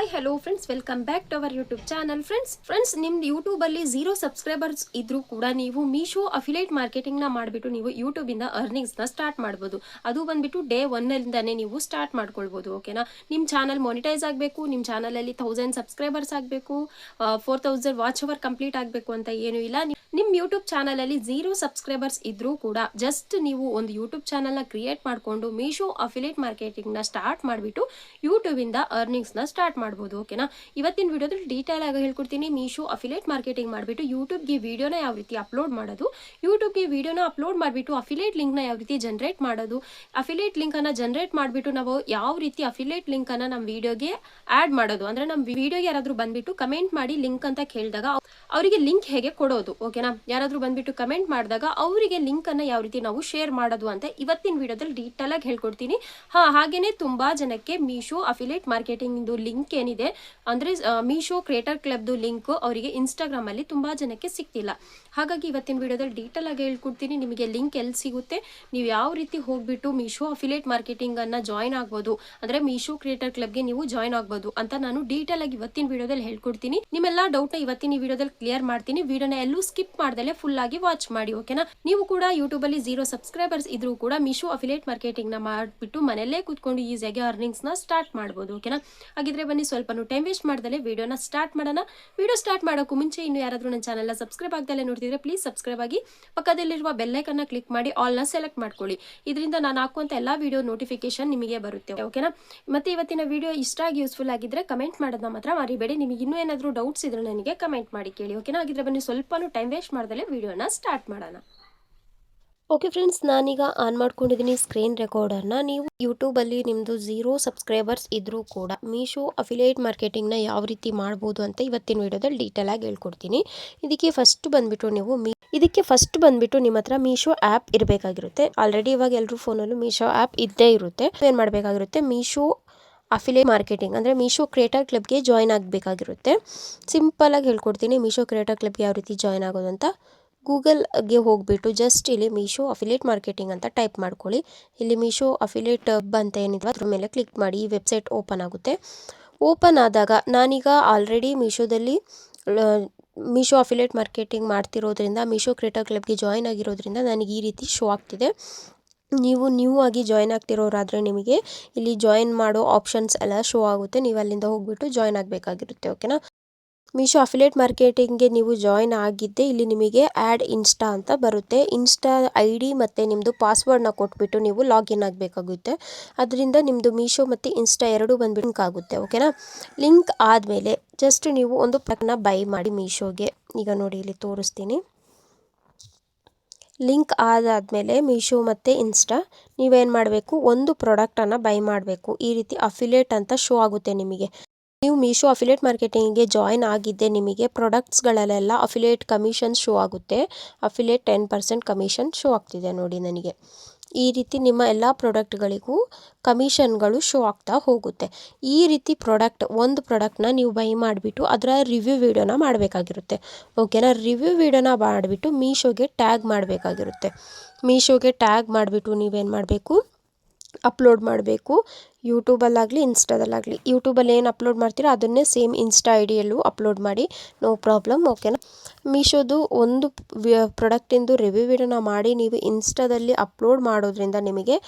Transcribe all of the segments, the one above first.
Hi hello friends, welcome back to our YouTube channel. Friends ನಿಮ್ದು YouTube ಅಲ್ಲಿ 0 subscribers ಇದ್ರೂ ಕೂಡ ನೀವು ಮೀಶೋ ಅಫಿಲಿಯೇಟ್ ಮಾರ್ಕೆಟಿಂಗ್ ನ ಮಾಡಿಬಿಟ್ಟು ನೀವು ಯೂಟ್ಯೂಬ್ ಇಂದ ಅರ್ನಿಂಗ್ಸ್ ನ ಸ್ಟಾರ್ಟ್ ಮಾಡಬಹುದು. ಅದು ಬಂದ್ಬಿಟ್ಟು ಡೇ 1 ಇಂದಾನೆ ನೀವು ಸ್ಟಾರ್ಟ್ ಮಾಡ್ಕೊಳ್ಬಹುದು. ಓಕೆನಾ? ನಿಮ್ ಚಾನಲ್ ಮಾನಿಟೈಸ್ ಆಗಬೇಕು, ನಿಮ್ ಚಾನಲ್ ಅಲ್ಲಿ 1000 ಸಬ್ಸ್ಕ್ರೈಬರ್ಸ್ ಆಗಬೇಕು, 4000 ವಾಚ್ ಅವರ್ ಕಂಪ್ಲೀಟ್ ಆಗಬೇಕು ಅಂತ ಏನೂ ಇಲ್ಲ. ನಿಮ್ ಯೂಟ್ಯೂಬ್ ಚಾನಲ್ ಅಲ್ಲಿ 0 ಸಬ್ಸ್ಕ್ರೈಬರ್ಸ್ ಇದ್ರೂ ಕೂಡ ಜಸ್ಟ್ ನೀವು ಒಂದು ಯೂಟ್ಯೂಬ್ ಚಾನಲ್ ನ ಕ್ರಿಯೇಟ್ ಮಾಡ್ಕೊಂಡು ಮೀಶೋ ಅಫಿಲಿಯೇಟ್ ಮಾರ್ಕೆಟಿಂಗ್ ನ ಸ್ಟಾರ್ಟ್ ಮಾಡಿಬಿಟ್ಟು ಯೂಟ್ಯೂಬ್ ಇಂದ ಅರ್ನಿಂಗ್ಸ್ ನ ಸ್ಟಾರ್ಟ್ ಮಾಡಬಹುದು. ಓಕೆನಾ? ಇವತ್ತಿನ ವಿಡಿಯೋದಲ್ಲಿ ಡೀಟೇಲ್ ಆಗಿ ಹೇಳ್ಕೊಡ್ತೀನಿ. ಮೀಶೋ ಅಫಿಲಿಯೇಟ್ ಮಾರ್ಕೆಟಿಂಗ್ ಮಾಡಿಬಿಟ್ಟು ಯೂಟ್ಯೂಬ್ಗೆ ವಿಡಿಯೋನ ಯಾವ ರೀತಿ ಅಪ್ಲೋಡ್ ಮಾಡೋದು, ಯೂಟ್ಯೂಬ್ಗೆ ವಿಡಿಯೋನ ಅಪ್ಲೋಡ್ ಮಾಡಿಬಿಟ್ಟು ಅಫಿಲಿಯೇಟ್ ಲಿಂಕ್ ನ ಯಾವ ರೀತಿ ಜನರೇಟ್ ಮಾಡೋದು, ಅಫಿಲಿಯೇಟ್ ಲಿಂಕ್ ಅನ್ನ ಜನರೇಟ್ ಮಾಡಿಬಿಟ್ಟು ನಾವು ಯಾವ ರೀತಿ ಅಫಿಲಿಯೇಟ್ ಲಿಂಕ್ ಅನ್ನ ನಮ್ಮ ವಿಡಿಯೋಗೆ ಆಡ್ ಮಾಡೋದು, ಅಂದ್ರೆ ನಮ್ಮ ವಿಡಿಯೋಗೆ ಯಾರಾದ್ರೂ ಬಂದ್ಬಿಟ್ಟು ಕಮೆಂಟ್ ಮಾಡಿ ಲಿಂಕ್ ಅಂತ ಕೇಳಿದಾಗ ಅವರಿಗೆ ಲಿಂಕ್ ಹೇಗೆ ಕೊಡೋದು. ಓಕೆನಾ? ಯಾರಾದ್ರೂ ಬಂದ್ಬಿಟ್ಟು ಕಮೆಂಟ್ ಮಾಡಿದಾಗ ಅವರಿಗೆ ಲಿಂಕ್ ಅನ್ನ ಯಾವ ರೀತಿ ನಾವು ಶೇರ್ ಮಾಡೋದು ಅಂತ ಇವತ್ತಿನ ವಿಡಿಯೋದಲ್ಲಿ ಡೀಟೇಲ್ ಆಗಿ ಹೇಳ್ಕೊಡ್ತೀನಿ. ಹಾಗೇನೆ ತುಂಬಾ ಜನಕ್ಕೆ ಮೀಶೋ ಅಫಿಲಿಯೇಟ್ ಮಾರ್ಕೆಟಿಂಗ್ ಲಿಂಕ್ ಏನಿದೆ ಅಂದ್ರೆ ಮೀಶೋ ಕ್ರಿಯೇಟರ್ ಕ್ಲಬ್ದು ಲಿಂಕ್ ಅವರಿಗೆ ಇನ್ಸ್ಟಾಗ್ರಾಮ್ ಅಲ್ಲಿ ತುಂಬಾ ಜನಕ್ಕೆ ಸಿಗ್ತಿಲ್ಲ. ಹಾಗಾಗಿ ಇವತ್ತಿನ ವಿಡಿಯೋದಲ್ಲಿ ಡೀಟೇಲ್ ಆಗಿ ಹೇಳ್ಕೊಡ್ತೀನಿ ನಿಮಗೆ ಲಿಂಕ್ ಎಲ್ಲಿ ಸಿಗುತ್ತೆ, ನೀವು ಯಾವ ರೀತಿ ಹೋಗ್ಬಿಟ್ಟು ಮೀಶೋ ಅಫಿಲಿಯೇಟ್ ಮಾರ್ಕೆಟಿಂಗ್ ಅನ್ನ ಜಾಯಿನ್ ಆಗ್ಬೋದು, ಅಂದ್ರೆ ಮೀಶೋ ಕ್ರಿಯೇಟರ್ ಕ್ಲಬ್ಗೆ ನೀವು ಜಾಯಿನ್ ಆಗ್ಬೋದು ಅಂತ ನಾನು ಡೀಟೇಲ್ ಆಗಿ ಇವತ್ತಿನ ವಿಡಿಯೋದಲ್ಲಿ ಹೇಳ್ಕೊಡ್ತೀನಿ. ನಿಮ್ಮೆಲ್ಲ ಡೌಟ್ ನ ಇವತ್ತಿನ ಈ ವಿಡಿಯೋದಲ್ಲಿ ಕ್ಲಿಯರ್ ಮಾಡ್ತೀನಿ. ವಿಡಿಯೋನ ಎಲ್ಲೂ ಸ್ಕಿಪ್ ಮಾಡ್ದಲೆ ಫುಲ್ ಆಗಿ ವಾಚ್ ಮಾಡಿ. ಓಕೆನಾ? ನೀವು ಕೂಡ ಯೂಟ್ಯೂಬ್ ಅಲ್ಲಿ 0 ಸಬ್ಸ್ಕ್ರೈಬರ್ಸ್ ಇದ್ರೂ ಕೂಡ ಮೀಶೋ ಅಫಿಲಿಯೇಟ್ ಮಾರ್ಕೆಟಿಂಗ್ ನ ಮಾಡಿಬಿಟ್ಟು ಮನೆಯಲ್ಲೇ ಕೂತ್ಕೊಂಡು ಈಸಿಯಾಗಿ ಅರ್ನಿಂಗ್ಸ್ ನ ಸ್ಟಾರ್ಟ್ ಮಾಡಬಹುದು. ಓಕೆನಾ? ಹಾಗಿದ್ರೆ ಬನ್ನಿ ಸ್ವಲ್ಪ ಟೈಮ್ ವೇಸ್ಟ್ ಮಾಡ್ದಲೆ ವಿಡಿಯೋನ ಸ್ಟಾರ್ಟ್ ಮಾಡೋಣ. ವಿಡಿಯೋ ಸ್ಟಾರ್ಟ್ ಮಾಡೋಕ್ಕೂ ಮುಂಚೆ ಇನ್ನು ಯಾರಾದ್ರೂ ನನ್ನ ಚಾನಲ್ ಸಬ್ಸ್ಕ್ರೈಬ್ ಆಗದಲ್ಲೇ ನೋಡ್ತಿದ್ರೆ ಪ್ಲೀಸ್ ಸಬ್ಸ್ಕ್ರೈಬ್ ಆಗಿ ಪಕ್ಕದಲ್ಲಿರುವ ಬೆಲ್ ಐಕನ್ ನ ಕ್ಲಿಕ್ ಮಾಡಿ ಆಲ್ ನ ಸೆಲೆಕ್ಟ್ ಮಾಡ್ಕೊಳ್ಳಿ. ಇದರಿಂದ ನಾನು ಹಾಕುವಂತ ಎಲ್ಲಾ ವಿಡಿಯೋ ನೋಟಿಫಿಕೇಶನ್ ನಿಮಗೆ ಬರುತ್ತೆ. ಓಕೆನಾ? ಮತ್ತೆ ಇವತ್ತಿನ ವಿಡಿಯೋ ಇಷ್ಟ ಆಗಿ ಯೂಸ್ಫುಲ್ ಆಗಿದ್ರೆ ಕಮೆಂಟ್ ಮಾಡೋದನ್ನ ಮಾತ್ರ ಮರಿಬೇಡಿ. ನಿಮಗೆ ಇನ್ನೂ ಏನಾದರೂ ಡೌಟ್ಸ್ ಇದ್ರೆ ನನಗೆ ಕಮೆಂಟ್ ಮಾಡಿ ಕೇಳಿ. ಓಕೆನಾ? ಹಾಗಿದ್ರೆ ಬನ್ನಿ ಸ್ವಲ್ಪ ಟೈಮ್ ವೇಸ್ಟ್ ಮಾಡ್ದಲೆ ವಿಡಿಯೋನ ಸ್ಟಾರ್ಟ್ ಮಾಡೋಣ. ಓಕೆ ಫ್ರೆಂಡ್ಸ್, ನಾನೀಗ ಆನ್ ಮಾಡ್ಕೊಂಡಿದ್ದೀನಿ ಸ್ಕ್ರೀನ್ ರೆಕಾರ್ಡರ್ನ. ನೀವು ಯೂಟ್ಯೂಬಲ್ಲಿ ನಿಮ್ಮದು 0 ಸಬ್ಸ್ಕ್ರೈಬರ್ಸ್ ಇದ್ರೂ ಕೂಡ ಮೀಶೋ ಅಫಿಲಿಯೇಟ್ ಮಾರ್ಕೆಟಿಂಗ್ನ ಯಾವ ರೀತಿ ಮಾಡ್ಬೋದು ಅಂತ ಇವತ್ತಿನ ವಿಡಿಯೋದಲ್ಲಿ ಡೀಟೇಲ್ ಆಗಿ ಹೇಳ್ಕೊಡ್ತೀನಿ. ಇದಕ್ಕೆ ಫಸ್ಟ್ ಬಂದ್ಬಿಟ್ಟು ನಿಮ್ಮ ಹತ್ರ ಮೀಶೋ ಆ್ಯಪ್ ಇರಬೇಕಾಗಿರುತ್ತೆ. ಆಲ್ರೆಡಿ ಇವಾಗ ಎಲ್ಲರೂ ಫೋನಲ್ಲೂ ಮೀಶೋ ಆ್ಯಪ್ ಇದ್ದೇ ಇರುತ್ತೆ. ಏನು ಮಾಡಬೇಕಾಗಿರುತ್ತೆ, ಮೀಶೋ ಅಫಿಲಿಯೇಟ್ ಮಾರ್ಕೆಟಿಂಗ್ ಅಂದರೆ ಮೀಶೋ ಕ್ರಿಯೇಟರ್ ಕ್ಲಬ್ಗೆ ಜಾಯ್ನ್ ಆಗಬೇಕಾಗಿರುತ್ತೆ. ಸಿಂಪಲಾಗಿ ಹೇಳ್ಕೊಡ್ತೀನಿ ಮೀಶೋ ಕ್ರಿಯೇಟರ್ ಕ್ಲಬ್ಗೆ ಯಾವ ರೀತಿ ಜಾಯ್ನ್ ಆಗೋದು ಅಂತ. ಗೂಗಲ್ಗೆ ಹೋಗ್ಬಿಟ್ಟು ಜಸ್ಟ್ ಇಲ್ಲಿ ಮೀಶೋ ಅಫಿಲಿಯೇಟ್ ಮಾರ್ಕೆಟಿಂಗ್ ಅಂತ ಟೈಪ್ ಮಾಡ್ಕೊಳ್ಳಿ. ಇಲ್ಲಿ ಮೀಶೋ ಅಫಿಲಿಯೇಟ್ ಹಬ್ ಅಂತ ಏನಿದೆ ಅದ್ರ ಮೇಲೆ ಕ್ಲಿಕ್ ಮಾಡಿ ಈ ವೆಬ್ಸೈಟ್ ಓಪನ್ ಆಗುತ್ತೆ. ಓಪನ್ ಆದಾಗ ನಾನೀಗ ಆಲ್ರೆಡಿ ಮೀಶೋ ಅಫಿಲಿಯೇಟ್ ಮಾರ್ಕೆಟಿಂಗ್ ಮಾಡ್ತಿರೋದ್ರಿಂದ ಮೀಶೋ ಕ್ರಿಯೇಟರ್ ಕ್ಲಬ್ಗೆ ಜಾಯ್ನ್ ಆಗಿರೋದ್ರಿಂದ ನನಗೆ ಈ ರೀತಿ ಶೋ ಆಗ್ತಿದೆ. ನೀವು ನ್ಯೂ ಆಗಿ ಜಾಯ್ನ್ ಆಗ್ತಿರೋರಾದರೆ ನಿಮಗೆ ಇಲ್ಲಿ ಜಾಯ್ನ್ ಮಾಡೋ ಆಪ್ಷನ್ಸ್ ಎಲ್ಲ ಶೋ ಆಗುತ್ತೆ. ನೀವು ಅಲ್ಲಿಂದ ಹೋಗ್ಬಿಟ್ಟು ಜಾಯ್ನ್ ಆಗಬೇಕಾಗಿರುತ್ತೆ. ಓಕೆನಾ? ಮೀಶೋ ಅಫಿಲಿಯೇಟ್ ಮಾರ್ಕೆಟಿಂಗ್ಗೆ ನೀವು ಜಾಯ್ನ್ ಆಗಿದ್ದೆ ಇಲ್ಲಿ ನಿಮಗೆ ಆ್ಯಡ್ ಇನ್ಸ್ಟಾ ಅಂತ ಬರುತ್ತೆ. ಇನ್ಸ್ಟಾ ID ಮತ್ತು ನಿಮ್ಮದು ಪಾಸ್ವರ್ಡ್ನ ಕೊಟ್ಬಿಟ್ಟು ನೀವು ಲಾಗಿನ್ ಆಗಬೇಕಾಗುತ್ತೆ. ಅದರಿಂದ ನಿಮ್ಮದು ಮೀಶೋ ಮತ್ತು ಇನ್ಸ್ಟಾ ಎರಡೂ ಬಂದ್ಬಿಟ್ಟು ಲಿಂಕ್ ಆಗುತ್ತೆ. ಓಕೆನಾ? ಲಿಂಕ್ ಆದಮೇಲೆ ಜಸ್ಟ್ ನೀವು ಒಂದು ಪ್ರಾಡಕ್ಟ್ನ ಬೈ ಮಾಡಿ ಮೀಶೋಗೆ. ಈಗ ನೋಡಿ ಇಲ್ಲಿ ತೋರಿಸ್ತೀನಿ. ಲಿಂಕ್ ಆದಾದಮೇಲೆ ಮೀಶೋ ಮತ್ತು ಇನ್ಸ್ಟಾ ನೀವೇನು ಮಾಡಬೇಕು, ಒಂದು ಪ್ರಾಡಕ್ಟನ್ನು ಬೈ ಮಾಡಬೇಕು. ಈ ರೀತಿ ಅಫಿಲಿಯೇಟ್ ಅಂತ ಶೋ ಆಗುತ್ತೆ ನಿಮಗೆ. ನೀವು ಮೀಶೋ ಅಫಿಲಿಯೇಟ್ ಮಾರ್ಕೆಟಿಂಗ್ಗೆ ಜಾಯ್ನ್ ಆಗಿದ್ದೆ ನಿಮಗೆ ಪ್ರಾಡಕ್ಟ್ಸ್ಗಳಲ್ಲೆಲ್ಲ ಅಫಿಲಿಯೇಟ್ ಕಮಿಷನ್ ಶೋ ಆಗುತ್ತೆ. ಅಫಿಲಿಯೇಟ್ 10% ಕಮಿಷನ್ ಶೋ ಆಗ್ತಿದೆ ನೋಡಿ ನನಗೆ. ಈ ರೀತಿ ನಿಮ್ಮ ಎಲ್ಲ ಪ್ರಾಡಕ್ಟ್ಗಳಿಗೂ ಕಮಿಷನ್ಗಳು ಶೋ ಆಗ್ತಾ ಹೋಗುತ್ತೆ. ಈ ರೀತಿ ಒಂದು ಪ್ರಾಡಕ್ಟ್ನ ನೀವು ಬೈ ಮಾಡಿಬಿಟ್ಟು ಅದರ ರಿವ್ಯೂ ವಿಡಿಯೋನ ಮಾಡಬೇಕಾಗಿರುತ್ತೆ. ಓಕೆನಾ? ರಿವ್ಯೂ ವಿಡಿಯೋನ ಮಾಡಿಬಿಟ್ಟು ಮೀಶೋಗೆ ಟ್ಯಾಗ್ ಮಾಡಬೇಕಾಗಿರುತ್ತೆ. ಮೀಶೋಗೆ ಟ್ಯಾಗ್ ಮಾಡಿಬಿಟ್ಟು ನೀವೇನು ಮಾಡಬೇಕು, ಅಪ್ಲೋಡ್ ಮಾಡಬೇಕು. ಯೂಟ್ಯೂಬಲ್ಲಾಗಲಿ ಇನ್ಸ್ಟಾದಲ್ಲಾಗಲಿ ಯೂಟ್ಯೂಬಲ್ಲಿ ಏನು ಅಪ್ಲೋಡ್ ಮಾಡ್ತೀರೋ ಅದನ್ನೇ ಸೇಮ್ ಇನ್ಸ್ಟಾ IDಯಲ್ಲೂ ಅಪ್ಲೋಡ್ ಮಾಡಿ, ನೋ ಪ್ರಾಬ್ಲಮ್. ಓಕೆನಾ? ಮೀಶೋದು ಒಂದು ಪ್ರಾಡಕ್ಟಿಂದು ರಿವ್ಯೂ ವಿಡಿಯೋನ ಮಾಡಿ ನೀವು ಇನ್ಸ್ಟಾದಲ್ಲಿ ಅಪ್ಲೋಡ್ ಮಾಡೋದ್ರಿಂದ ನಿಮಗೆ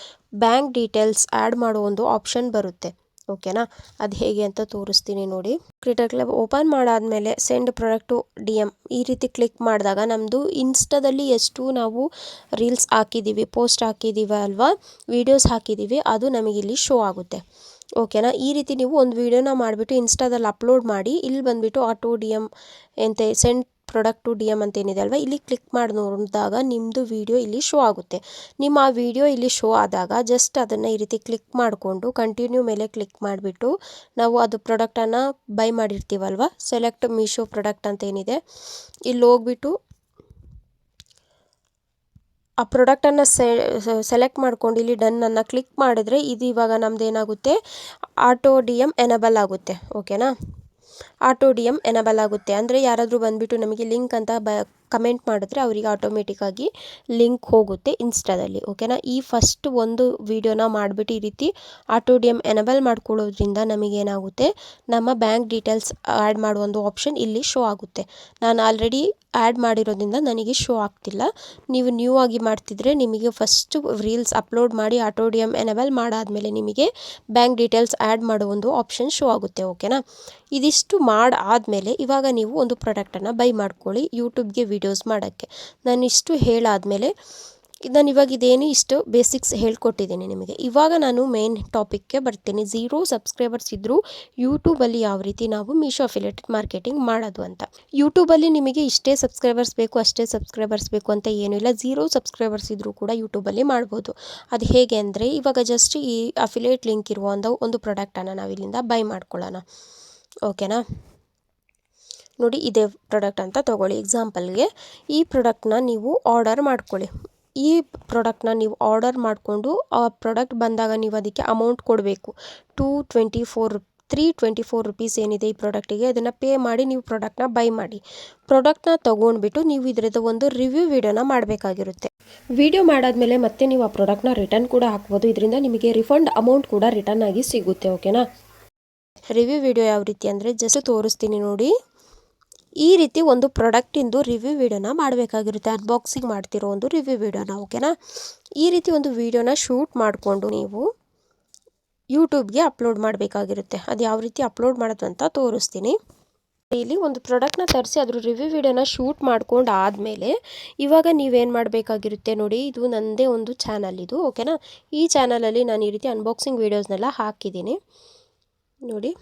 ಬ್ಯಾಂಕ್ ಡೀಟೇಲ್ಸ್ ಆ್ಯಡ್ ಮಾಡೋ ಒಂದು ಆಪ್ಷನ್ ಬರುತ್ತೆ. ಓಕೆನಾ? ಅದು ಹೇಗೆ ಅಂತ ತೋರಿಸ್ತೀನಿ ನೋಡಿ. ಕ್ರಿಯೇಟರ್ ಕ್ಲಬ್ ಓಪನ್ ಮಾಡಾದಮೇಲೆ ಸೆಂಡ್ ಪ್ರಾಡಕ್ಟ್ ಟು DM ಈ ರೀತಿ ಕ್ಲಿಕ್ ಮಾಡಿದಾಗ ನಮ್ಮದು ಇನ್ಸ್ಟಾದಲ್ಲಿ ಎಷ್ಟು ನಾವು ರೀಲ್ಸ್ ಹಾಕಿದ್ದೀವಿ, ಪೋಸ್ಟ್ ಹಾಕಿದ್ದೀವಿ ಅಲ್ವಾ, ವೀಡಿಯೋಸ್ ಹಾಕಿದ್ದೀವಿ, ಅದು ನಮಗಿಲ್ಲಿ ಶೋ ಆಗುತ್ತೆ. ಓಕೆನಾ? ಈ ರೀತಿ ನೀವು ಒಂದು ವೀಡಿಯೋನ ಮಾಡಿಬಿಟ್ಟು ಇನ್ಸ್ಟಾದಲ್ಲಿ ಅಪ್ಲೋಡ್ ಮಾಡಿ ಇಲ್ಲಿ ಬಂದುಬಿಟ್ಟು ಆಟೋ DM ಎಂತೆ ಸೆಂಡ್ ಪ್ರಾಡಕ್ಟ್ ಟು DM ಅಂತ ಏನಿದೆ ಅಲ್ವಾ, ಇಲ್ಲಿ ಕ್ಲಿಕ್ ಮಾಡಿ ನೋಡಿದಾಗ ನಿಮ್ಮದು ವಿಡಿಯೋ ಇಲ್ಲಿ ಶೋ ಆಗುತ್ತೆ. ನಿಮ್ಮ ಆ ವಿಡಿಯೋ ಇಲ್ಲಿ ಶೋ ಆದಾಗ ಜಸ್ಟ್ ಅದನ್ನು ಈ ರೀತಿ ಕ್ಲಿಕ್ ಮಾಡಿಕೊಂಡು ಕಂಟಿನ್ಯೂ ಮೇಲೆ ಕ್ಲಿಕ್ ಮಾಡಿಬಿಟ್ಟು ನಾವು ಅದು ಪ್ರಾಡಕ್ಟನ್ನು ಬೈ ಮಾಡಿರ್ತೀವಲ್ವ, ಸೆಲೆಕ್ಟ್ ಮೀಶೋ ಪ್ರಾಡಕ್ಟ್ ಅಂತ ಏನಿದೆ ಇಲ್ಲಿ ಹೋಗ್ಬಿಟ್ಟು ಆ ಪ್ರಾಡಕ್ಟನ್ನು ಸೆಲೆಕ್ಟ್ ಮಾಡ್ಕೊಂಡು ಇಲ್ಲಿ ಡನ್ನನ್ನು ಕ್ಲಿಕ್ ಮಾಡಿದ್ರೆ ಇದು ಇವಾಗ ನಮ್ದು ಏನಾಗುತ್ತೆ, ಆಟೋ DM ಎನೇಬಲ್ ಆಗುತ್ತೆ. ಓಕೆನಾ? ಆಟೋ DM ಎನೇಬಲ್ ಆಗುತ್ತೆ. ಅಂದರೆ ಯಾರಾದರೂ ಬಂದುಬಿಟ್ಟು ನಮಗೆ ಲಿಂಕ್ ಅಂತ ಕಮೆಂಟ್ ಮಾಡಿದ್ರೆ ಅವರಿಗೆ ಆಟೋಮೆಟಿಕ್ಕಾಗಿ ಲಿಂಕ್ ಹೋಗುತ್ತೆ ಇನ್ಸ್ಟಾದಲ್ಲಿ. ಓಕೆನಾ. ಈ ಫಸ್ಟ್ ಒಂದು ವಿಡಿಯೋನ ಮಾಡಿಬಿಟ್ಟು ಈ ರೀತಿ ಆಟೋ ಡಿ ಎಮ್ ಎನೇಬಲ್ ಮಾಡ್ಕೊಳ್ಳೋದ್ರಿಂದ ನಮಗೇನಾಗುತ್ತೆ, ನಮ್ಮ ಬ್ಯಾಂಕ್ ಡೀಟೇಲ್ಸ್ ಆ್ಯಡ್ ಮಾಡೋ ಒಂದು ಆಪ್ಷನ್ ಇಲ್ಲಿ ಶೋ ಆಗುತ್ತೆ. ನಾನು ಆಲ್ರೆಡಿ ಆ್ಯಡ್ ಮಾಡಿರೋದ್ರಿಂದ ನನಗೆ ಶೋ ಆಗ್ತಿಲ್ಲ. ನೀವು ನ್ಯೂ ಆಗಿ ಮಾಡ್ತಿದ್ರೆ ನಿಮಗೆ ಫಸ್ಟ್ ರೀಲ್ಸ್ ಅಪ್ಲೋಡ್ ಮಾಡಿ ಆಟೋ ಡಿ ಎಮ್ ಎನೇಬಲ್ ಮಾಡಾದಮೇಲೆ ನಿಮಗೆ ಬ್ಯಾಂಕ್ ಡೀಟೇಲ್ಸ್ ಆ್ಯಡ್ ಮಾಡೋ ಒಂದು ಆಪ್ಷನ್ ಶೋ ಆಗುತ್ತೆ. ಓಕೆನಾ. ಇದಿಷ್ಟು ಮಾಡಾದಮೇಲೆ ಇವಾಗ ನೀವು ಒಂದು ಪ್ರಾಡಕ್ಟನ್ನು ಬೈ ಮಾಡ್ಕೊಳ್ಳಿ ಯೂಟ್ಯೂಬ್ಗೆ ವೀಡಿಯೋಸ್ ಮಾಡೋಕ್ಕೆ. ನಾನು ಇಷ್ಟು ಹೇಳಾದಮೇಲೆ ನಾನು ಇವಾಗ ಇದೇನು ಇಷ್ಟು ಬೇಸಿಕ್ಸ್ ಹೇಳ್ಕೊಟ್ಟಿದ್ದೀನಿ ನಿಮಗೆ. ಇವಾಗ ನಾನು ಮೇನ್ ಟಾಪಿಕ್ಗೆ ಬರ್ತೀನಿ. 0 ಸಬ್ಸ್ಕ್ರೈಬರ್ಸ್ ಇದ್ದರೂ ಯೂಟ್ಯೂಬಲ್ಲಿ ಯಾವ ರೀತಿ ನಾವು ಮೀಶೋ ಅಫಿಲಿಯೇಟ್ ಮಾರ್ಕೆಟಿಂಗ್ ಮಾಡೋದು ಅಂತ. ಯೂಟ್ಯೂಬಲ್ಲಿ ನಿಮಗೆ ಇಷ್ಟೇ ಸಬ್ಸ್ಕ್ರೈಬರ್ಸ್ ಬೇಕು ಅಷ್ಟೇ ಸಬ್ಸ್ಕ್ರೈಬರ್ಸ್ ಬೇಕು ಅಂತ ಏನೂ ಇಲ್ಲ. 0 ಸಬ್ಸ್ಕ್ರೈಬರ್ಸ್ ಇದ್ದರೂ ಕೂಡ ಯೂಟ್ಯೂಬಲ್ಲಿ ಮಾಡ್ಬೋದು. ಅದು ಹೇಗೆ ಅಂದರೆ, ಇವಾಗ ಜಸ್ಟ್ ಈ ಅಫಿಲಿಯೇಟ್ ಲಿಂಕ್ ಇರುವ ಒಂದು ಪ್ರಾಡಕ್ಟನ್ನು ನಾವು ಇಲ್ಲಿಂದ ಬೈ ಮಾಡ್ಕೊಳ್ಳೋಣ. ಓಕೆನಾ. ನೋಡಿ, ಇದೇ ಪ್ರಾಡಕ್ಟ್ ಅಂತ ತೊಗೊಳ್ಳಿ. ಎಕ್ಸಾಂಪಲ್ಗೆ ಈ ಪ್ರಾಡಕ್ಟ್ನ ನೀವು ಆರ್ಡರ್ ಮಾಡ್ಕೊಳ್ಳಿ. ಈ ಪ್ರಾಡಕ್ಟ್ನ ನೀವು ಆರ್ಡರ್ ಮಾಡಿಕೊಂಡು ಆ ಪ್ರಾಡಕ್ಟ್ ಬಂದಾಗ ನೀವು ಅದಕ್ಕೆ ಅಮೌಂಟ್ ಕೊಡಬೇಕು. 324 ರುಪೀಸ್ ಏನಿದೆ ಈ ಪ್ರಾಡಕ್ಟಿಗೆ, ಅದನ್ನು ಪೇ ಮಾಡಿ ನೀವು ಪ್ರಾಡಕ್ಟ್ನ ಬೈ ಮಾಡಿ. ಪ್ರಾಡಕ್ಟ್ನ ತೊಗೊಂಡ್ಬಿಟ್ಟು ನೀವು ಇದರದ್ದು ಒಂದು ರಿವ್ಯೂ ವಿಡಿಯೋನ ಮಾಡಬೇಕಾಗಿರುತ್ತೆ. ವಿಡಿಯೋ ಮಾಡಾದಮೇಲೆ ಮತ್ತೆ ನೀವು ಆ ಪ್ರಾಡಕ್ಟ್ನ ರಿಟರ್ನ್ ಕೂಡ ಹಾಕ್ಬೋದು. ಇದರಿಂದ ನಿಮಗೆ ರಿಫಂಡ್ ಅಮೌಂಟ್ ಕೂಡ ರಿಟರ್ನ್ ಆಗಿ ಸಿಗುತ್ತೆ. ಓಕೆನಾ. ರಿವ್ಯೂ ವಿಡಿಯೋ ಯಾವ ರೀತಿ ಅಂದರೆ ಜಸ್ಟ್ ತೋರಿಸ್ತೀನಿ ನೋಡಿ. ಈ ರೀತಿ ಒಂದು ಪ್ರಾಡಕ್ಟಿಂದು ರಿವ್ಯೂ ವಿಡಿಯೋನ ಮಾಡಬೇಕಾಗಿರುತ್ತೆ. ಅನ್ಬಾಕ್ಸಿಂಗ್ ಮಾಡ್ತಿರೋ ಒಂದು ರಿವ್ಯೂ ವಿಡಿಯೋನ. ಓಕೆನಾ. ಈ ರೀತಿ ಒಂದು ವಿಡಿಯೋನ ಶೂಟ್ ಮಾಡಿಕೊಂಡು ನೀವು ಯೂಟ್ಯೂಬ್ಗೆ ಅಪ್ಲೋಡ್ ಮಾಡಬೇಕಾಗಿರುತ್ತೆ. ಅದು ಯಾವ ರೀತಿ ಅಪ್ಲೋಡ್ ಮಾಡೋದು ಅಂತ ತೋರಿಸ್ತೀನಿ. ಇಲ್ಲಿ ಒಂದು ಪ್ರಾಡಕ್ಟ್ನ ತರಿಸಿ ಅದ್ರ ರಿವ್ಯೂ ವಿಡಿಯೋನ ಶೂಟ್ ಮಾಡ್ಕೊಂಡು ಆದಮೇಲೆ ಇವಾಗ ನೀವೇನು ಮಾಡಬೇಕಾಗಿರುತ್ತೆ ನೋಡಿ. ಇದು ನನ್ನದೇ ಒಂದು ಚಾನಲ್ ಇದು. ಓಕೆನಾ. ಈ ಚಾನಲಲ್ಲಿ ನಾನು ಈ ರೀತಿ ಅನ್ಬಾಕ್ಸಿಂಗ್ ವೀಡಿಯೋಸ್ನೆಲ್ಲ ಹಾಕಿದ್ದೀನಿ ನೋಡಿ.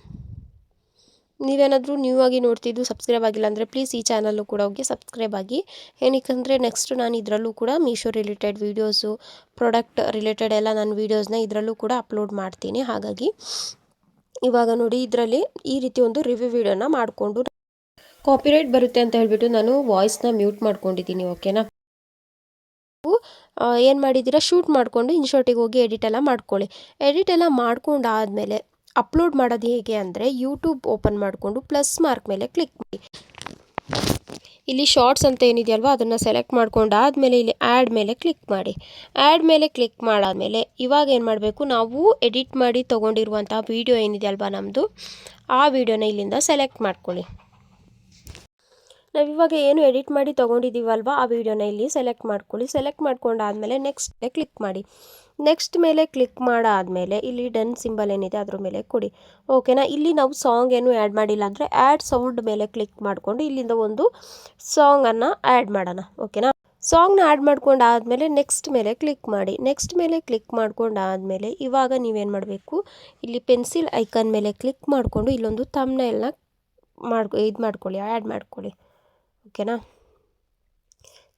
ನೀವೇನಾದರೂ ನ್ಯೂ ಆಗಿ ನೋಡ್ತಿದ್ದು ಸಬ್ಸ್ಕ್ರೈಬ್ ಆಗಿಲ್ಲ ಅಂದರೆ ಪ್ಲೀಸ್ ಈ ಚಾನಲ್ಲು ಕೂಡ ಹೋಗಿ ಸಬ್ಸ್ಕ್ರೈಬ್ ಆಗಿ. ಏನಕ್ಕಂದರೆ ನೆಕ್ಸ್ಟ್ ನಾನು ಇದರಲ್ಲೂ ಕೂಡ Meesho related videos, product related ಎಲ್ಲ ನಾನು ವೀಡಿಯೋಸ್ನ ಇದರಲ್ಲೂ ಕೂಡ ಅಪ್ಲೋಡ್ ಮಾಡ್ತೀನಿ. ಹಾಗಾಗಿ ಇವಾಗ ನೋಡಿ, ಇದರಲ್ಲಿ ಈ ರೀತಿ ಒಂದು ರಿವ್ಯೂ ವಿಡಿಯೋನ ಮಾಡಿಕೊಂಡು ಕಾಪಿರೈಟ್ ಬರುತ್ತೆ ಅಂತ ಹೇಳಿಬಿಟ್ಟು ನಾನು ವಾಯ್ಸ್ನ ಮ್ಯೂಟ್ ಮಾಡ್ಕೊಂಡಿದ್ದೀನಿ. ಓಕೆನಾ. ಏನು ಮಾಡಿದ್ದೀರಾ, ಶೂಟ್ ಮಾಡಿಕೊಂಡು ಇನ್ಶಾಟಿಗೆ ಹೋಗಿ ಎಡಿಟ್ ಎಲ್ಲ ಮಾಡ್ಕೊಳ್ಳಿ. ಎಡಿಟ್ ಎಲ್ಲ ಮಾಡ್ಕೊಂಡಾದಮೇಲೆ ಅಪ್ಲೋಡ್ ಮಾಡೋದು ಹೇಗೆ ಅಂದರೆ, ಯೂಟ್ಯೂಬ್ ಓಪನ್ ಮಾಡಿಕೊಂಡು ಪ್ಲಸ್ ಮಾರ್ಕ್ ಮೇಲೆ ಕ್ಲಿಕ್ ಮಾಡಿ. ಇಲ್ಲಿ ಶಾರ್ಟ್ಸ್ ಅಂತ ಏನಿದೆಯಲ್ವ ಅದನ್ನು ಸೆಲೆಕ್ಟ್ ಮಾಡ್ಕೊಂಡಾದಮೇಲೆ ಇಲ್ಲಿ ಆ್ಯಡ್ ಮೇಲೆ ಕ್ಲಿಕ್ ಮಾಡಿ. ಆ್ಯಡ್ ಮೇಲೆ ಕ್ಲಿಕ್ ಮಾಡಾದಮೇಲೆ ಇವಾಗ ಏನು ಮಾಡಬೇಕು, ನಾವು ಎಡಿಟ್ ಮಾಡಿ ತೊಗೊಂಡಿರುವಂಥ ವೀಡಿಯೋ ಏನಿದೆಯಲ್ವ ನಮ್ಮದು, ಆ ವಿಡಿಯೋನ ಇಲ್ಲಿಂದ ಸೆಲೆಕ್ಟ್ ಮಾಡ್ಕೊಳ್ಳಿ. ನಾವಿವಾಗ ಏನು ಎಡಿಟ್ ಮಾಡಿ ತೊಗೊಂಡಿದ್ದೀವಲ್ವ ಆ ವಿಡಿಯೋನ ಇಲ್ಲಿ ಸೆಲೆಕ್ಟ್ ಮಾಡ್ಕೊಳ್ಳಿ. ಸೆಲೆಕ್ಟ್ ಮಾಡ್ಕೊಂಡಾದಮೇಲೆ ನೆಕ್ಸ್ಟ್ ಕ್ಲಿಕ್ ಮಾಡಿ. ನೆಕ್ಸ್ಟ್ ಮೇಲೆ ಕ್ಲಿಕ್ ಮಾಡಾದಮೇಲೆ ಇಲ್ಲಿ ಡನ್ ಸಿಂಬಲ್ ಏನಿದೆ ಅದ್ರ ಮೇಲೆ ಕೊಡಿ. ಓಕೆನಾ. ಇಲ್ಲಿ ನಾವು ಸಾಂಗ್ ಏನು ಆ್ಯಡ್ ಮಾಡಿಲ್ಲ ಅಂದರೆ ಆ್ಯಡ್ ಸೌಂಡ್ ಮೇಲೆ ಕ್ಲಿಕ್ ಮಾಡಿಕೊಂಡು ಇಲ್ಲಿಂದ ಒಂದು ಸಾಂಗನ್ನು ಆ್ಯಡ್ ಮಾಡೋಣ. ಓಕೆನಾ. ಸಾಂಗ್ನ ಆ್ಯಡ್ ಮಾಡ್ಕೊಂಡಾದಮೇಲೆ ನೆಕ್ಸ್ಟ್ ಮೇಲೆ ಕ್ಲಿಕ್ ಮಾಡಿ. ನೆಕ್ಸ್ಟ್ ಮೇಲೆ ಕ್ಲಿಕ್ ಮಾಡ್ಕೊಂಡಾದಮೇಲೆ ಇವಾಗ ನೀವೇನು ಮಾಡಬೇಕು, ಇಲ್ಲಿ ಪೆನ್ಸಿಲ್ ಐಕನ್ ಮೇಲೆ ಕ್ಲಿಕ್ ಮಾಡಿಕೊಂಡು ಇಲ್ಲೊಂದು ಥಂಬ್ನೈಲ್ನ ಮಾಡ್ಕೊಳ್ಳಿ, ಆ್ಯಡ್ ಮಾಡ್ಕೊಳ್ಳಿ. ಓಕೆನಾ.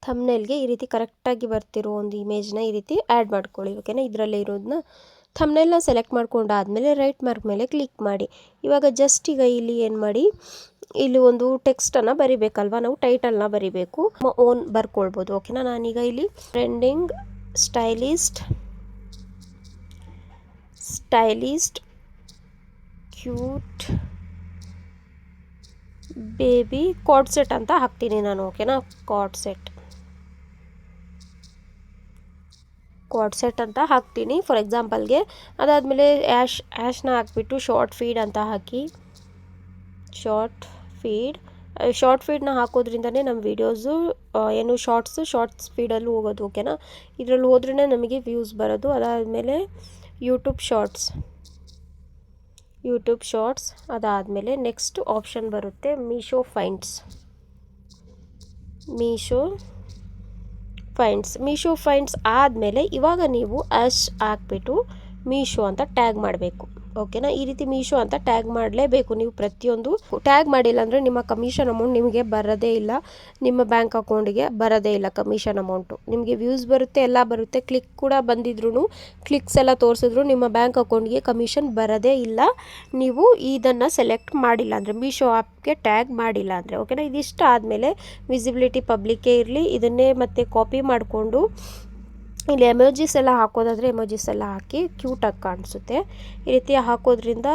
ಥಂಬ್ನೈಲ್ಗೆ ಈ ರೀತಿ ಕರೆಕ್ಟಾಗಿ ಬರ್ತಿರೋ ಒಂದು ಇಮೇಜ್ನ ಈ ರೀತಿ ಆ್ಯಡ್ ಮಾಡ್ಕೊಳ್ಳಿ. ಓಕೆನಾ. ಇದರಲ್ಲೇ ಇರೋದನ್ನ ಥಂಬ್ನೈಲ್ನ ಸೆಲೆಕ್ಟ್ ಮಾಡ್ಕೊಂಡಾದಮೇಲೆ ರೈಟ್ ಮಾರ್ಕ್ ಮೇಲೆ ಕ್ಲಿಕ್ ಮಾಡಿ. ಇವಾಗ ಜಸ್ಟ್ ಈಗ ಇಲ್ಲಿ ಏನು ಮಾಡಿ, ಇಲ್ಲಿ ಒಂದು ಟೆಕ್ಸ್ಟನ್ನು ಬರಿಬೇಕಲ್ವ, ನಾವು ಟೈಟಲ್ನ ಬರಿಬೇಕು. ಓನ್ ಬರ್ಕೊಳ್ಬೋದು. ಓಕೆನಾ. ನಾನೀಗ ಇಲ್ಲಿ trending stylist cute baby card set ಅಂತ ಹಾಕ್ತೀನಿ ನಾನು. ಓಕೆನಾ. ಕಾರ್ಡ್ ಸೆಟ್ ಅಂತ ಹಾಕ್ತೀನಿ ಫಾರ್ ಎಕ್ಸಾಂಪಲ್ಗೆ. ಅದಾದಮೇಲೆ ಆ್ಯಶ್ನ ಹಾಕ್ಬಿಟ್ಟು ಶಾರ್ಟ್ ಫೀಡ್ನ ಹಾಕೋದ್ರಿಂದನೇ ನಮ್ಮ ವೀಡಿಯೋಸು ಏನು ಶಾರ್ಟ್ಸ್ ಫೀಡಲ್ಲೂ ಹೋಗೋದು. ಓಕೆನಾ. ಇದರಲ್ಲಿ ಹೋದ್ರೇ ನಮಗೆ ವ್ಯೂಸ್ ಬರೋದು. ಅದಾದಮೇಲೆ ಯೂಟ್ಯೂಬ್ ಶಾರ್ಟ್ಸ್ ಅದಾದಮೇಲೆ ನೆಕ್ಸ್ಟ್ ಆಪ್ಷನ್ ಬರುತ್ತೆ ಮೀಶೋ ಫೈಂಡ್ಸ್ ಆದಮೇಲೆ ಇವಾಗ ನೀವು ಹಾಕ್ಬಿಟ್ಟು ಮೀಶೋ ಅಂತ ಟ್ಯಾಗ್ ಮಾಡಬೇಕು. ಓಕೆನಾ. ಈ ರೀತಿ ಮೀಶೋ ಅಂತ ಟ್ಯಾಗ್ ಮಾಡಲೇಬೇಕು ನೀವು. ಪ್ರತಿಯೊಂದು ಟ್ಯಾಗ್ ಮಾಡಿಲ್ಲ ಅಂದರೆ ನಿಮ್ಮ ಕಮಿಷನ್ ಅಮೌಂಟ್ ನಿಮಗೆ ಬರೋದೇ ಇಲ್ಲ, ನಿಮ್ಮ ಬ್ಯಾಂಕ್ ಅಕೌಂಟಿಗೆ ಬರೋದೇ ಇಲ್ಲ ಕಮಿಷನ್ ಅಮೌಂಟು. ನಿಮಗೆ ವ್ಯೂಸ್ ಬರುತ್ತೆ, ಎಲ್ಲ ಬರುತ್ತೆ, ಕ್ಲಿಕ್ ಕೂಡ ಬಂದಿದ್ರು, ಕ್ಲಿಕ್ಸ್ ಎಲ್ಲ ತೋರಿಸಿದ್ರು ನಿಮ್ಮ ಬ್ಯಾಂಕ್ ಅಕೌಂಟ್ಗೆ ಕಮಿಷನ್ ಬರೋದೇ ಇಲ್ಲ, ನೀವು ಇದನ್ನು ಸೆಲೆಕ್ಟ್ ಮಾಡಿಲ್ಲ ಅಂದರೆ, ಮೀಶೋ ಆ್ಯಪ್ಗೆ ಟ್ಯಾಗ್ ಮಾಡಿಲ್ಲ ಅಂದರೆ. ಓಕೆನಾ. ಇದಿಷ್ಟು ಆದಮೇಲೆ ವಿಸಿಬಿಲಿಟಿ ಪಬ್ಲಿಕ್ಕೇ ಇರಲಿ. ಇದನ್ನೇ ಮತ್ತೆ ಕಾಪಿ ಮಾಡಿಕೊಂಡು ಇಲ್ಲಿ ಎಮೋಜಿಸ್ ಎಲ್ಲ ಹಾಕೋದಾದರೆ ಎಮೋಜಿಸ್ ಎಲ್ಲ ಹಾಕಿ ಕ್ಯೂಟಾಗಿ ಕಾಣಿಸುತ್ತೆ. ಈ ರೀತಿ ಹಾಕೋದ್ರಿಂದ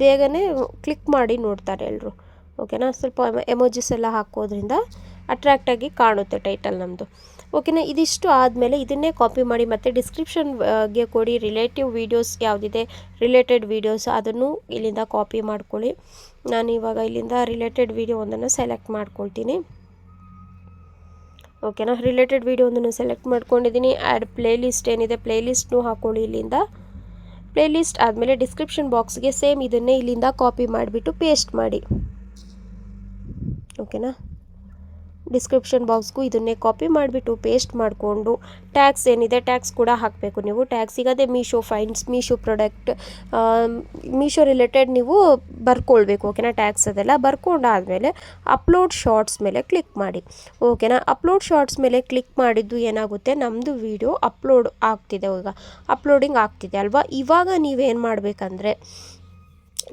ಬೇಗನೆ ಕ್ಲಿಕ್ ಮಾಡಿ ನೋಡ್ತಾರೆ ಎಲ್ಲರೂ. ಓಕೆನಾ. ಸ್ವಲ್ಪ ಎಮೋಜಿಸ್ ಎಲ್ಲ ಹಾಕೋದ್ರಿಂದ ಅಟ್ರ್ಯಾಕ್ಟಾಗಿ ಕಾಣುತ್ತೆ ಟೈಟಲ್ ನಮ್ಮದು. ಓಕೆನಾ, ಇದಿಷ್ಟು ಆದಮೇಲೆ ಇದನ್ನೇ ಕಾಪಿ ಮಾಡಿ ಮತ್ತು ಡಿಸ್ಕ್ರಿಪ್ಷನ್ಗೆ ಕೊಡಿ ರಿಲೇಟಿವ್ ವೀಡಿಯೋಸ್ ಯಾವುದಿದೆ ರಿಲೇಟೆಡ್ ವೀಡಿಯೋಸ್ ಅದನ್ನು ಇಲ್ಲಿಂದ ಕಾಪಿ ಮಾಡ್ಕೊಳ್ಳಿ. ನಾನು ಇವಾಗ ಇಲ್ಲಿಂದ ರಿಲೇಟೆಡ್ ವೀಡಿಯೋ ಒಂದನ್ನು ಸೆಲೆಕ್ಟ್ ಮಾಡ್ಕೊಳ್ತೀನಿ. ಓಕೆನಾ, ರಿಲೇಟೆಡ್ ವೀಡಿಯೋ ಒಂದನ್ನು ಸೆಲೆಕ್ಟ್ ಮಾಡ್ಕೊಂಡಿದ್ದೀನಿ. ಆ್ಯಡ್ ಪ್ಲೇಲಿಸ್ಟ್ ಏನಿದೆ ಪ್ಲೇಲಿಸ್ಟ್ನು ಹಾಕ್ಕೊಳ್ಳಿ ಇಲ್ಲಿಂದ. ಪ್ಲೇಲಿಸ್ಟ್ ಆದಮೇಲೆ ಡಿಸ್ಕ್ರಿಪ್ಷನ್ ಬಾಕ್ಸ್ಗೆ ಸೇಮ್ ಇದನ್ನೇ ಇಲ್ಲಿಂದ ಕಾಪಿ ಮಾಡಿಬಿಟ್ಟು ಪೇಸ್ಟ್ ಮಾಡಿ. ಓಕೆನಾ, ಡಿಸ್ಕ್ರಿಪ್ಷನ್ ಬಾಕ್ಸ್ಗೂ ಇದನ್ನೇ ಕಾಪಿ ಮಾಡಿಬಿಟ್ಟು ಪೇಸ್ಟ್ ಮಾಡಿಕೊಂಡು ಟ್ಯಾಗ್ಸ್ ಏನಿದೆ ಟ್ಯಾಗ್ಸ್ ಕೂಡ ಹಾಕಬೇಕು ನೀವು. ಟ್ಯಾಗ್ಸ್ ಸಿಗದೆ Meesho finds, Meesho product, Meesho related ನೀವು ಬರ್ಕೊಳ್ಬೇಕು. ಓಕೆನಾ, ಟ್ಯಾಗ್ಸ್ ಅದೆಲ್ಲ ಬರ್ಕೊಂಡಾದಮೇಲೆ ಅಪ್ಲೋಡ್ ಶಾರ್ಟ್ಸ್ ಮೇಲೆ ಕ್ಲಿಕ್ ಮಾಡಿ. ಓಕೆನಾ, ಅಪ್ಲೋಡ್ ಶಾರ್ಟ್ಸ್ ಮೇಲೆ ಕ್ಲಿಕ್ ಮಾಡಿದ್ದು ಏನಾಗುತ್ತೆ, ನಮ್ಮದು ವಿಡಿಯೋ ಅಪ್ಲೋಡ್ ಆಗ್ತಿದೆ, ಈಗ ಅಪ್ಲೋಡಿಂಗ್ ಆಗ್ತಿದೆ ಅಲ್ವಾ. ಇವಾಗ ನೀವೇನು ಮಾಡಬೇಕಂದ್ರೆ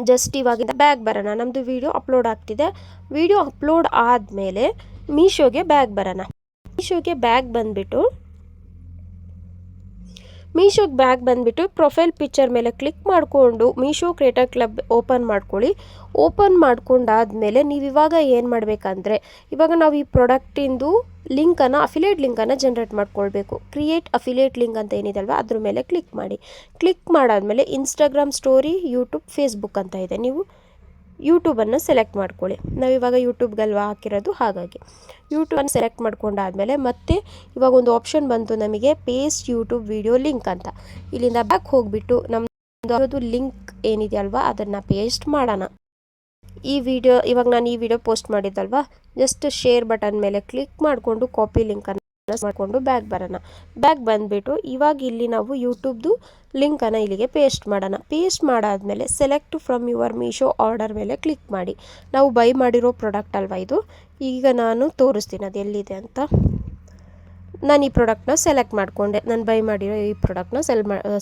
ಜಸ್ಟ್ ಇವಾಗಿಂದ ಬ್ಯಾಗ್ ಬರೋಣ. ನಮ್ಮದು ವಿಡಿಯೋ ಅಪ್ಲೋಡ್ ಆಗ್ತಿದೆ. ವಿಡಿಯೋ ಅಪ್ಲೋಡ್ ಆದಮೇಲೆ ಮೀಶೋಗೆ ಬ್ಯಾಗ್ ಬರೋಣ. ಮೀಶೋಗೆ ಬ್ಯಾಗ್ ಬಂದುಬಿಟ್ಟು ಪ್ರೊಫೈಲ್ ಪಿಕ್ಚರ್ ಮೇಲೆ ಕ್ಲಿಕ್ ಮಾಡಿಕೊಂಡು ಮೀಶೋ ಕ್ರಿಯೇಟರ್ ಕ್ಲಬ್ ಓಪನ್ ಮಾಡ್ಕೊಳ್ಳಿ. ಓಪನ್ ಮಾಡ್ಕೊಂಡಾದಮೇಲೆ ನೀವು ಇವಾಗ ಏನು ಮಾಡಬೇಕಂದ್ರೆ, ಇವಾಗ ನಾವು ಈ ಪ್ರಾಡಕ್ಟಿಂದು ಅಫಿಲಿಯೇಟ್ ಲಿಂಕನ್ನು ಜನ್ರೇಟ್ ಮಾಡ್ಕೊಳ್ಬೇಕು. ಕ್ರಿಯೇಟ್ ಅಫಿಲಿಯೇಟ್ ಲಿಂಕ್ ಅಂತ ಏನಿದೆ ಅಲ್ವಾ ಅದ್ರ ಮೇಲೆ ಕ್ಲಿಕ್ ಮಾಡಿ. ಕ್ಲಿಕ್ ಮಾಡಾದಮೇಲೆ ಇನ್ಸ್ಟಾಗ್ರಾಮ್ ಸ್ಟೋರಿ, ಯೂಟ್ಯೂಬ್, ಫೇಸ್ಬುಕ್ ಅಂತ ಇದೆ. ನೀವು ಯೂಟ್ಯೂಬನ್ನು ಸೆಲೆಕ್ಟ್ ಮಾಡ್ಕೊಳ್ಳಿ. ನಾವಿವಾಗ ಯೂಟ್ಯೂಬ್ಗಲ್ವಾ ಹಾಕಿರೋದು, ಹಾಗಾಗಿ ಯೂಟ್ಯೂಬನ್ನು ಸೆಲೆಕ್ಟ್ ಮಾಡ್ಕೊಂಡಾದಮೇಲೆ ಮತ್ತೆ ಇವಾಗ ಒಂದು ಆಪ್ಷನ್ ಬಂತು ನಮಗೆ ಪೇಸ್ಟ್ ಯೂಟ್ಯೂಬ್ ವಿಡಿಯೋ ಲಿಂಕ್ ಅಂತ. ಇಲ್ಲಿಂದ ಬ್ಯಾಕ್ ಹೋಗಿಬಿಟ್ಟು ನಮ್ಮದು ಲಿಂಕ್ ಏನಿದೆಯಲ್ವಾ ಅದನ್ನು ಪೇಸ್ಟ್ ಮಾಡೋಣ. ಇವಾಗ ನಾನು ಈ ವಿಡಿಯೋ ಪೋಸ್ಟ್ ಮಾಡಿದ್ದಲ್ವಾ, ಜಸ್ಟ್ ಶೇರ್ ಬಟನ್ ಮೇಲೆ ಕ್ಲಿಕ್ ಮಾಡಿಕೊಂಡು ಕಾಪಿ ಲಿಂಕನ್ನು ಮಾಡಿಕೊಂಡು ಬ್ಯಾಕ್ ಬರೋಣ. ಬ್ಯಾಕ್ ಬಂದುಬಿಟ್ಟು ಇವಾಗ ಇಲ್ಲಿ ನಾವು ಯೂಟ್ಯೂಬ್ದು ಲಿಂಕನ್ನು ಇಲ್ಲಿಗೆ ಪೇಸ್ಟ್ ಮಾಡೋಣ. ಪೇಸ್ಟ್ ಮಾಡಾದಮೇಲೆ select from your Meesho order ಮೇಲೆ ಕ್ಲಿಕ್ ಮಾಡಿ. ನಾವು ಬೈ ಮಾಡಿರೋ ಪ್ರಾಡಕ್ಟ್ ಅಲ್ವಾ ಇದು. ಈಗ ನಾನು ತೋರಿಸ್ತೀನಿ ಅದು ಎಲ್ಲಿದೆ ಅಂತ. ನಾನು ಈ ಪ್ರಾಡಕ್ಟ್ನ ಸೆಲೆಕ್ಟ್ ಮಾಡಿಕೊಂಡೆ. ನಾನು ಬೈ ಮಾಡಿರೋ ಈ ಪ್ರಾಡಕ್ಟ್ನ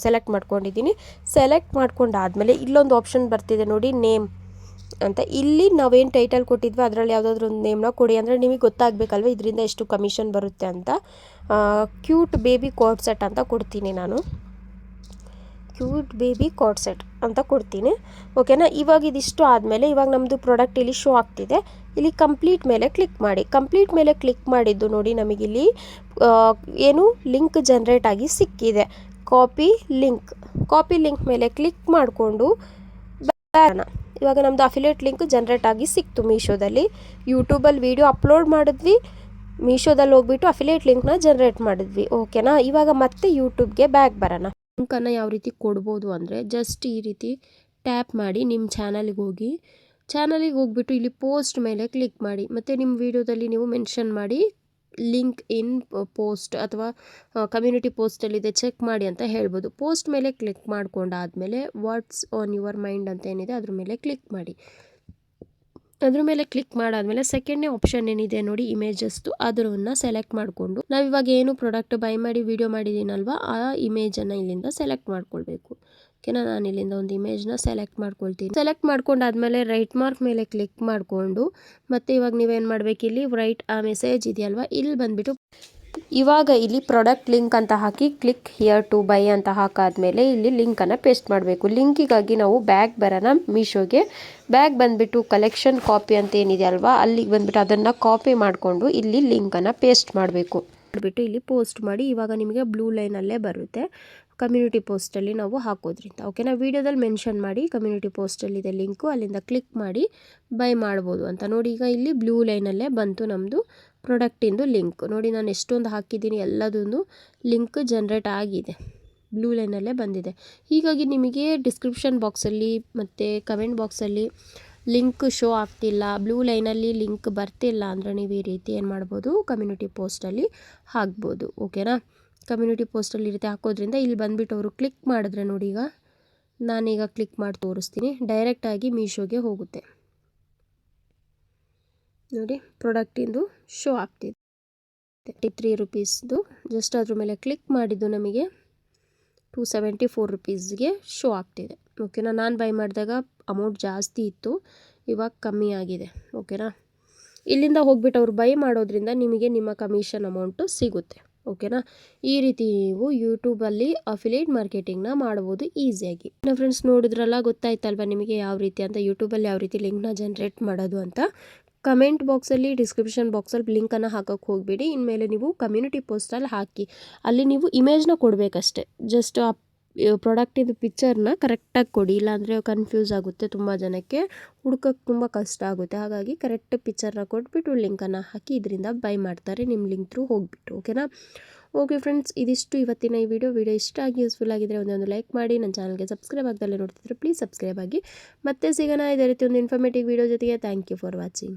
ಸೆಲೆಕ್ಟ್ ಮಾಡ್ಕೊಂಡಿದ್ದೀನಿ. ಸೆಲೆಕ್ಟ್ ಮಾಡ್ಕೊಂಡಾದಮೇಲೆ ಇಲ್ಲೊಂದು ಆಪ್ಷನ್ ಬರ್ತಿದೆ ನೋಡಿ, ನೇಮ್ ಅಂತ. ಇಲ್ಲಿ ನಾವೇನು ಟೈಟಲ್ ಕೊಟ್ಟಿದ್ವಿ ಅದರಲ್ಲಿ ಯಾವುದಾದ್ರೂ ಒಂದು ನೇಮ್ನ ಕೊಡಿ, ಅಂದರೆ ನಿಮಗೆ ಗೊತ್ತಾಗಬೇಕಲ್ವ ಇದರಿಂದ ಎಷ್ಟು ಕಮಿಷನ್ ಬರುತ್ತೆ ಅಂತ. ಕ್ಯೂಟ್ ಬೇಬಿ ಕಾರ್ಡ್ ಸೆಟ್ ಅಂತ ಕೊಡ್ತೀನಿ ನಾನು. ಕ್ಯೂಟ್ ಬೇಬಿ ಕಾರ್ಡ್ ಸೆಟ್ ಅಂತ ಕೊಡ್ತೀನಿ. ಓಕೆನಾ, ಇವಾಗ ಇದಿಷ್ಟು ಆದಮೇಲೆ ಇವಾಗ ನಮ್ಮದು ಪ್ರಾಡಕ್ಟ್ ಇಲ್ಲಿ ಶೋ ಆಗ್ತಿದೆ. ಇಲ್ಲಿ ಕಂಪ್ಲೀಟ್ ಮೇಲೆ ಕ್ಲಿಕ್ ಮಾಡಿ. ಕಂಪ್ಲೀಟ್ ಮೇಲೆ ಕ್ಲಿಕ್ ಮಾಡಿದ್ದು ನೋಡಿ ನಮಗಿಲ್ಲಿ ಏನು ಲಿಂಕ್ ಜನ್ರೇಟ್ ಆಗಿ ಸಿಕ್ಕಿದೆ. ಕಾಪಿ ಲಿಂಕ್ ಮೇಲೆ ಕ್ಲಿಕ್ ಮಾಡಿಕೊಂಡು ಬರೋಣ. ಇವಾಗ ನಮ್ಮದು ಅಫಿಲಿಯೇಟ್ ಲಿಂಕ್ ಜನ್ರೇಟ್ ಆಗಿ ಸಿಕ್ತು ಮೀಶೋದಲ್ಲಿ. ಯೂಟ್ಯೂಬಲ್ಲಿ ವಿಡಿಯೋ ಅಪ್ಲೋಡ್ ಮಾಡಿದ್ವಿ, ಮೀಶೋದಲ್ಲಿ ಹೋಗ್ಬಿಟ್ಟು ಅಫಿಲಿಯೇಟ್ ಲಿಂಕ್ನ ಜನ್ರೇಟ್ ಮಾಡಿದ್ವಿ. ಓಕೆನಾ, ಇವಾಗ ಮತ್ತೆ ಯೂಟ್ಯೂಬ್ಗೆ ಬ್ಯಾಕ್ ಬರೋಣ. ಲಿಂಕನ್ನು ಯಾವ ರೀತಿ ಕೊಡ್ಬೋದು ಅಂದರೆ ಜಸ್ಟ್ ಈ ರೀತಿ ಟ್ಯಾಪ್ ಮಾಡಿ ನಿಮ್ಮ ಚಾನಲಿಗೆ ಹೋಗ್ಬಿಟ್ಟು ಇಲ್ಲಿ ಪೋಸ್ಟ್ ಮೇಲೆ ಕ್ಲಿಕ್ ಮಾಡಿ. ಮತ್ತು ನಿಮ್ಮ ವಿಡಿಯೋದಲ್ಲಿ ನೀವು ಮೆನ್ಷನ್ ಮಾಡಿ ಲಿಂಕ್ ಇನ್ ಪೋಸ್ಟ್ ಅಥವಾ ಕಮ್ಯುನಿಟಿ ಪೋಸ್ಟಲ್ಲಿದೆ ಚೆಕ್ ಮಾಡಿ ಅಂತ ಹೇಳ್ಬೋದು. ಪೋಸ್ಟ್ ಮೇಲೆ ಕ್ಲಿಕ್ ಮಾಡ್ಕೊಂಡಾದಮೇಲೆ ವಾಟ್ಸ್ ಆನ್ ಯುವರ್ ಮೈಂಡ್ ಅಂತ ಏನಿದೆ ಅದ್ರ ಮೇಲೆ ಕ್ಲಿಕ್ ಮಾಡಿ. ಅದ್ರ ಮೇಲೆ ಕ್ಲಿಕ್ ಮಾಡಾದಮೇಲೆ ಸೆಕೆಂಡ್ನೇ ಆಪ್ಷನ್ ಏನಿದೆ ನೋಡಿ ಇಮೇಜಸ್ದು, ಅದನ್ನು ಸೆಲೆಕ್ಟ್ ಮಾಡಿಕೊಂಡು ನಾವಿವಾಗ ಏನು ಪ್ರಾಡಕ್ಟ್ ಬೈ ಮಾಡಿ ವಿಡಿಯೋ ಮಾಡಿದ್ದೀನಲ್ವ ಆ ಇಮೇಜನ್ನು ಇಲ್ಲಿಂದ ಸೆಲೆಕ್ಟ್ ಮಾಡ್ಕೊಳ್ಬೇಕು. ಓಕೆನಾ, ನಾನು ಇಲ್ಲಿಂದ ಒಂದು ಇಮೇಜ್ನ ಸೆಲೆಕ್ಟ್ ಮಾಡ್ಕೊಳ್ತೀನಿ. ಸೆಲೆಕ್ಟ್ ಮಾಡ್ಕೊಂಡಾದ್ಮೇಲೆ ರೈಟ್ ಮಾರ್ಕ್ ಮೇಲೆ ಕ್ಲಿಕ್ ಮಾಡಿಕೊಂಡು ಮತ್ತೆ ಇವಾಗ ನೀವೇನು ಮಾಡಬೇಕು, ಇಲ್ಲಿ ರೈಟ್ ಆ ಮೆಸೇಜ್ ಇದೆಯಲ್ವ ಇಲ್ಲಿ ಬಂದುಬಿಟ್ಟು ಇವಾಗ ಇಲ್ಲಿ ಪ್ರಾಡಕ್ಟ್ ಲಿಂಕ್ ಅಂತ ಹಾಕಿ ಕ್ಲಿಕ್ ಹಿಯರ್ ಟು ಬೈ ಅಂತ ಹಾಕಾದ್ಮೇಲೆ ಇಲ್ಲಿ ಲಿಂಕನ್ನು ಪೇಸ್ಟ್ ಮಾಡಬೇಕು. ಲಿಂಕಿಗಾಗಿ ನಾವು ಬ್ಯಾಗ್ ಬರೋಣ. ಮೀಶೋಗೆ ಬ್ಯಾಗ್ ಬಂದುಬಿಟ್ಟು ಕಲೆಕ್ಷನ್ ಕಾಪಿ ಅಂತ ಏನಿದೆ ಅಲ್ವಾ ಅಲ್ಲಿಗೆ ಬಂದುಬಿಟ್ಟು ಅದನ್ನು ಕಾಪಿ ಮಾಡಿಕೊಂಡು ಇಲ್ಲಿ ಲಿಂಕನ್ನು ಪೇಸ್ಟ್ ಮಾಡಬೇಕು. ಮಾಡಿಬಿಟ್ಟು ಇಲ್ಲಿ ಪೋಸ್ಟ್ ಮಾಡಿ. ಇವಾಗ ನಿಮಗೆ ಬ್ಲೂ ಲೈನಲ್ಲೇ ಬರುತ್ತೆ ಕಮ್ಯುನಿಟಿ ಪೋಸ್ಟಲ್ಲಿ ನಾವು ಹಾಕೋದ್ರಿಂದ. ಓಕೆನಾ, ವೀಡಿಯೋದಲ್ಲಿ ಮೆನ್ಷನ್ ಮಾಡಿ ಕಮ್ಯುನಿಟಿ ಪೋಸ್ಟಲ್ಲಿದೆ ಲಿಂಕು, ಅಲ್ಲಿಂದ ಕ್ಲಿಕ್ ಮಾಡಿ ಬೈ ಮಾಡ್ಬೋದು ಅಂತ. ನೋಡಿ ಈಗ ಇಲ್ಲಿ ಬ್ಲೂ ಲೈನಲ್ಲೇ ಬಂತು ನಮ್ಮದು ಪ್ರಾಡಕ್ಟಿಂದು ಲಿಂಕ್. ನೋಡಿ ನಾನು ಎಷ್ಟೊಂದು ಹಾಕಿದ್ದೀನಿ, ಎಲ್ಲದೊಂದು ಲಿಂಕ್ ಜನ್ರೇಟ್ ಆಗಿದೆ, ಬ್ಲೂ ಲೈನಲ್ಲೇ ಬಂದಿದೆ. ಹೀಗಾಗಿ ನಿಮಗೆ ಡಿಸ್ಕ್ರಿಪ್ಷನ್ ಬಾಕ್ಸಲ್ಲಿ ಮತ್ತು ಕಮೆಂಟ್ ಬಾಕ್ಸಲ್ಲಿ ಲಿಂಕ್ ಶೋ ಆಗ್ತಿಲ್ಲ, ಬ್ಲೂ ಲೈನಲ್ಲಿ ಲಿಂಕ್ ಬರ್ತಿಲ್ಲ ಅಂದರೆ ನೀವು ಈ ರೀತಿ ಏನು ಮಾಡ್ಬೋದು, ಕಮ್ಯುನಿಟಿ ಪೋಸ್ಟಲ್ಲಿ ಹಾಕ್ಬೋದು. ಓಕೆನಾ, ಕಮ್ಯುನಿಟಿ ಪೋಸ್ಟಲ್ಲಿ ಈ ರೀತಿ ಹಾಕೋದ್ರಿಂದ ಇಲ್ಲಿ ಬಂದುಬಿಟ್ಟು ಅವರು ಕ್ಲಿಕ್ ಮಾಡಿದ್ರೆ ನೋಡಿ, ಈಗ ನಾನೀಗ ಕ್ಲಿಕ್ ಮಾಡಿ ತೋರಿಸ್ತೀನಿ, ಡೈರೆಕ್ಟಾಗಿ ಮೀಶೋಗೆ ಹೋಗುತ್ತೆ. ನೋಡಿ ಪ್ರಾಡಕ್ಟಿಂದು ಶೋ ಆಗ್ತಿದೆ 33 ರುಪೀಸ್ದು. ಜಸ್ಟ್ ಅದ್ರ ಮೇಲೆ ಕ್ಲಿಕ್ ಮಾಡಿದ್ದು ನಮಗೆ 274 ರುಪೀಸ್ಗೆ ಶೋ ಆಗ್ತಿದೆ. ಓಕೆನಾ, ನಾನು ಬೈ ಮಾಡಿದಾಗ ಅಮೌಂಟ್ ಜಾಸ್ತಿ ಇತ್ತು, ಇವಾಗ ಕಮ್ಮಿ ಆಗಿದೆ. ಓಕೆನಾ, ಇಲ್ಲಿಂದ ಹೋಗ್ಬಿಟ್ಟು ಅವ್ರು ಬೈ ಮಾಡೋದ್ರಿಂದ ನಿಮಗೆ ನಿಮ್ಮ ಕಮಿಷನ್ ಅಮೌಂಟು ಸಿಗುತ್ತೆ. ಓಕೆನಾ, ಈ ರೀತಿ ನೀವು ಯೂಟ್ಯೂಬಲ್ಲಿ ಅಫಿಲಿಯೇಟ್ ಮಾರ್ಕೆಟಿಂಗ್ನ ಮಾಡ್ಬೋದು ಈಸಿಯಾಗಿ. ಫ್ರೆಂಡ್ಸ್ ನೋಡಿದ್ರಲ್ಲ, ಗೊತ್ತಾಯ್ತಲ್ವ ನಿಮಗೆ ಯಾವ ರೀತಿ ಅಂತ, ಯೂಟ್ಯೂಬಲ್ಲಿ ಯಾವ ರೀತಿ ಲಿಂಕ್ನ ಜನ್ರೇಟ್ ಮಾಡೋದು ಅಂತ. ಕಮೆಂಟ್ ಬಾಕ್ಸಲ್ಲಿ ಡಿಸ್ಕ್ರಿಪ್ಷನ್ ಬಾಕ್ಸಲ್ಲಿ ಲಿಂಕನ್ನು ಹಾಕೋಕ್ಕೆ ಹೋಗಬೇಡಿ. ಇನ್ಮೇಲೆ ನೀವು ಕಮ್ಯುನಿಟಿ ಪೋಸ್ಟಲ್ಲಿ ಹಾಕಿ ಅಲ್ಲಿ ನೀವು ಇಮೇಜ್ನ ಕೊಡಬೇಕಷ್ಟೆ. ಜಸ್ಟ್ ಆ ಪ್ರಾಡಕ್ಟಿದು ಪಿಕ್ಚರ್ನ ಕರೆಕ್ಟಾಗಿ ಕೊಡಿ, ಇಲ್ಲಾಂದರೆ ಕನ್ಫ್ಯೂಸ್ ಆಗುತ್ತೆ, ತುಂಬ ಜನಕ್ಕೆ ಹುಡ್ಕೋಕ್ಕೆ ತುಂಬ ಕಷ್ಟ ಆಗುತ್ತೆ. ಹಾಗಾಗಿ ಕರೆಕ್ಟ್ ಪಿಕ್ಚರ್ನ ಕೊಟ್ಬಿಟ್ಟು ಲಿಂಕನ್ನು ಹಾಕಿ ಇದರಿಂದ ಬೈ ಮಾಡ್ತಾರೆ ನಿಮ್ಮ ಲಿಂಕ್ ಥ್ರೂ ಹೋಗಿಬಿಟ್ಟು. ಓಕೆನಾ? ಓಕೆ ಫ್ರೆಂಡ್ಸ್, ಇದಿಷ್ಟು ಇವತ್ತಿನ ಈ ವಿಡಿಯೋ ಇಷ್ಟ ಆಗಿ ಯೂಸ್ಫುಲ್ ಆಗಿದ್ದರೆ ಒಂದು ಲೈಕ್ ಮಾಡಿ. ನನ್ನ ಚಾನಲ್ಗೆ ಸಬ್ಸ್ಕ್ರೈಬ್ ಆಗದಲ್ಲೇ ನೋಡ್ತಿದ್ರೆ ಪ್ಲೀಸ್ ಸಬ್ಸ್ಕ್ರೈಬ್ ಆಗಿ. ಮತ್ತೆ ಸಿಗೋಣ ಇದೇ ರೀತಿ ಒಂದು ಇನ್ಫಾರ್ಮೇಟಿವ್ ವಿಡಿಯೋ ಜೊತೆಗೆ. Thank you for watching.